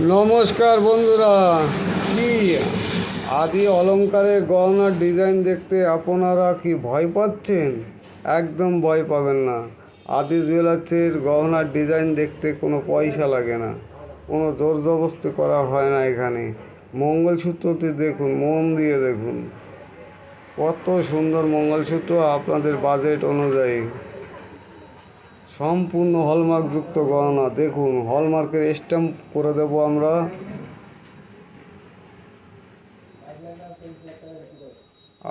নমস্কার বন্ধুরা। কি আদি অলংকারের গহনার ডিজাইন দেখতে আপনারা কি ভয় পাচ্ছেন? একদম ভয় পাবেন না। আদি জুয়েলার্সের গহনার ডিজাইন দেখতে কোনো পয়সা লাগে না, কোনো জোর জবরদস্তি করা হয় না। এখানে মঙ্গলসূত্রটি দেখুন, মন দিয়ে দেখুন, কত সুন্দর মঙ্গলসূত্র। আপনাদের বাজেট অনুযায়ী সম্পূর্ণ হলমার্কযুক্ত গহনা। দেখুন, হলমার্কের স্ট্যাম্প করে দেব আমরা।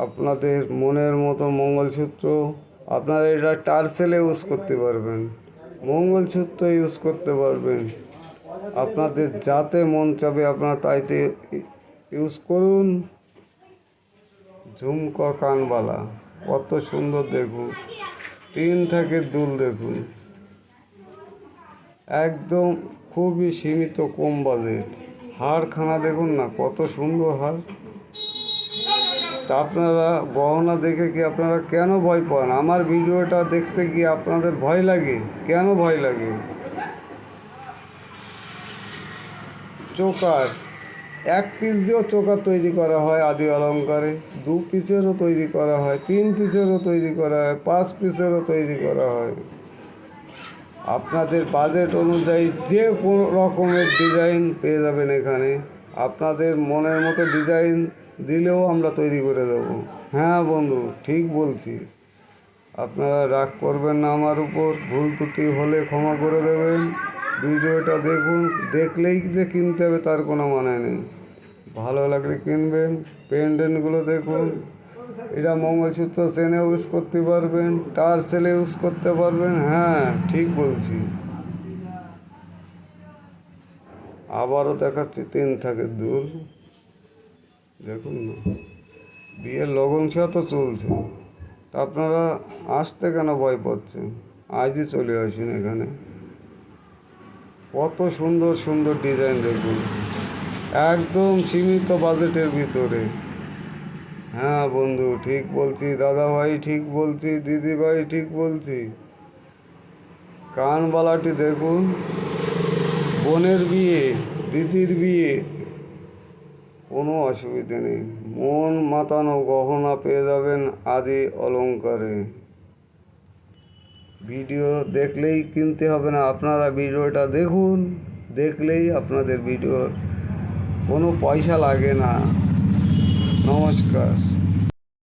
আপনাদের মনের মতো মঙ্গলসূত্র। আপনারা এটা টার্সেলে ইউজ করতে পারবেন, মঙ্গলসূত্র ইউজ করতে পারবেন। আপনাদের যাতে মন চাবে আপনারা তাইতে ইউজ করুন। ঝুমকা কানবালা কত সুন্দর দেখুন, 3 থেকে দুল দেখুন, একদম খুবই সীমিত কম বাজেট। হারখানা দেখুন না, কত সুন্দর হার। তা আপনারা গহনা দেখে কি আপনারা কেন ভয় পান? আমার ভিডিওটা দেখতে কি আপনাদের ভয় লাগে? কেন ভয় লাগে? চোকার 1 পিস দিয়েও চোকার তৈরি করা হয় আদি অলংকারে, 2 পিসেরও তৈরি করা হয়, 3 পিসেরও তৈরি করা হয়, 5 পিসেরও তৈরি করা হয়। আপনাদের বাজেট অনুযায়ী যে কোনো রকমের ডিজাইন পেয়ে যাবেন এখানে। আপনাদের মনের মতো ডিজাইন দিলেও আমরা তৈরি করে দেবো। হ্যাঁ বন্ধু, ঠিক বলছি। আপনারা রাগ করবেন না আমার উপর, ভুল ত্রুটি হলে ক্ষমা করে দেবেন। ভিডিওটা দেখুন, দেখলেই যে কিনতে হবে তার কোনো মানে নেই। ভালো লাগলে কিনবেন। পেন্ডেন্টগুলো দেখুন, এটা মঙ্গলসূত্র চেনে ইউজ করতে পারবেন, টার্সেলে ইউজ করতে পারবেন। হ্যাঁ, ঠিক বলছি। আবারও দেখাচ্ছি 3 থেকে দুল দেখুন না, বিয়ের লগন ছোঁয়া তো চলছে। তা আপনারা আসতে কেন ভয় পাচ্ছেন? আজই চলে আসুন এখানে। কত সুন্দর সুন্দর ডিজাইন দেখুন, একদম সীমিত বাজেটের ভিতরে। হ্যাঁ বন্ধু, ঠিক বলছি। দাদা ভাই ঠিক বলছি, দিদি ভাই ঠিক বলছি। কানবালাটি দেখুন, বোনের বিয়ে, দিদির বিয়ে, কোনো অসুবিধে নেই। মন মাতানো গহনা পেয়ে যাবেন আদি অলংকারে। ভিডিও দেখলেই কিনতে হবে না, আপনারা ভিডিওটা দেখুন, দেখলেই আপনাদের ভিডিওর কোনো পয়সা লাগে না। নমস্কার।